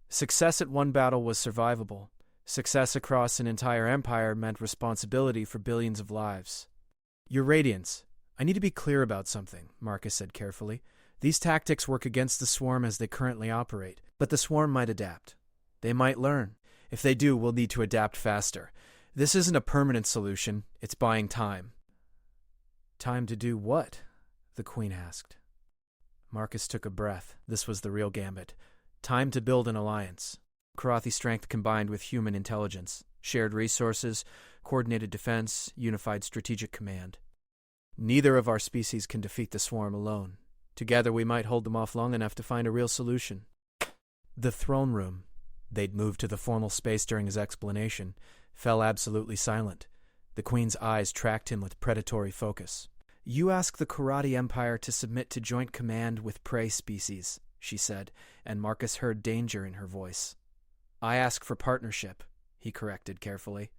Success at one battle was survivable. Success across an entire empire meant responsibility for billions of lives. "Your Radiance, I need to be clear about something," Marcus said carefully. "These tactics work against the Swarm as they currently operate, but the Swarm might adapt. They might learn. If they do, we'll need to adapt faster. This isn't a permanent solution. It's buying time." "Time to do what?" the queen asked. Marcus took a breath. This was the real gambit. Time to build an alliance. Korathi strength combined with human intelligence. Shared resources, coordinated defense, unified strategic command. Neither of our species can defeat the Swarm alone. Together we might hold them off long enough to find a real solution. The throne room, they'd moved to the formal space during his explanation, fell absolutely silent. The queen's eyes tracked him with predatory focus. "You ask the Korathi Empire to submit to joint command with prey species," she said, and Marcus heard danger in her voice. "I ask for partnership," he corrected carefully.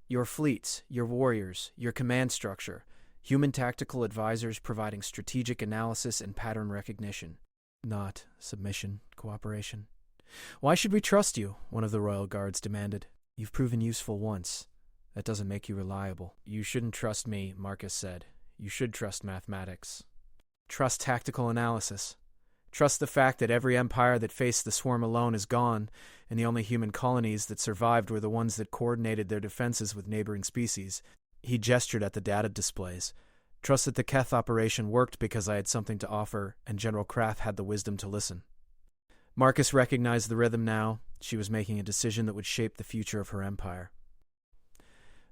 "Your fleets, your warriors, your command structure, human tactical advisors providing strategic analysis and pattern recognition. Not submission, cooperation." "Why should we trust you?" one of the royal guards demanded. "You've proven useful once. That doesn't make you reliable." "You shouldn't trust me," Marcus said. "You should trust mathematics. Trust tactical analysis. Trust the fact that every empire that faced the Swarm alone is gone, and the only human colonies that survived were the ones that coordinated their defenses with neighboring species." He gestured at the data displays. "Trust that the Keth operation worked because I had something to offer, and General Krath had the wisdom to listen." Marcus recognized the rhythm now. She was making a decision that would shape the future of her empire.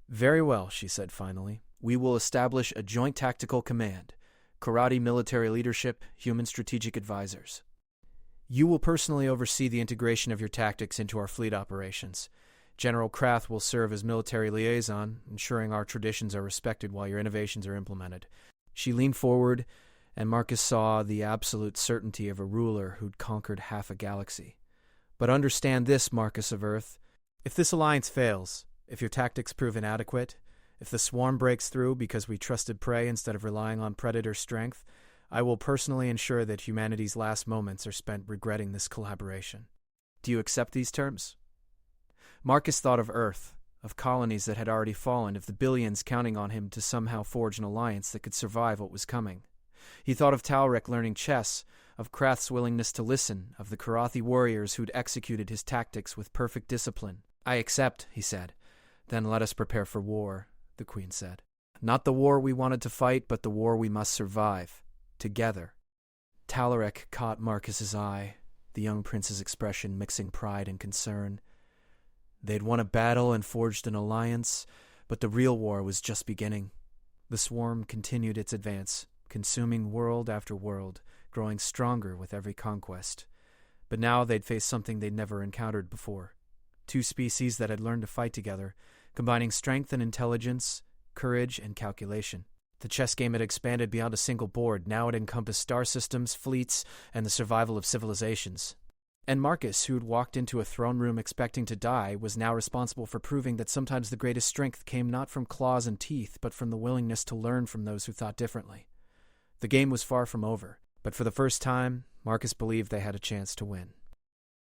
"Very well," she said finally. "We will establish a joint tactical command. Korathi military leadership, human strategic advisors. You will personally oversee the integration of your tactics into our fleet operations. General Krath will serve as military liaison, ensuring our traditions are respected while your innovations are implemented." She leaned forward, and Marcus saw the absolute certainty of a ruler who'd conquered half a galaxy. "But understand this, Marcus of Earth. If this alliance fails, if your tactics prove inadequate, if the Swarm breaks through because we trusted prey instead of relying on predator strength, I will personally ensure that humanity's last moments are spent regretting this collaboration. Do you accept these terms?" Marcus thought of Earth, of colonies that had already fallen, of the billions counting on him to somehow forge an alliance that could survive what was coming. He thought of Talric learning chess, of Krath's willingness to listen, of the Korathi warriors who'd executed his tactics with perfect discipline. "I accept," he said. "Then let us prepare for war," the queen said. "Not the war we wanted to fight, but the war we must survive. Together." Talric caught Marcus's eye, the young prince's expression mixing pride and concern. They'd won a battle and forged an alliance, but the real war was just beginning. The Swarm continued its advance, consuming world after world, growing stronger with every conquest. But now they'd face something they'd never encountered before. Two species that had learned to fight together, combining strength and intelligence, courage and calculation. The chess game had expanded beyond a single board. Now it encompassed star systems, fleets, and the survival of civilizations. And Marcus, who had walked into a throne room expecting to die, was now responsible for proving that sometimes the greatest strength came not from claws and teeth, but from the willingness to learn from those who thought differently. The game was far from over, but for the first time, Marcus believed they had a chance to win.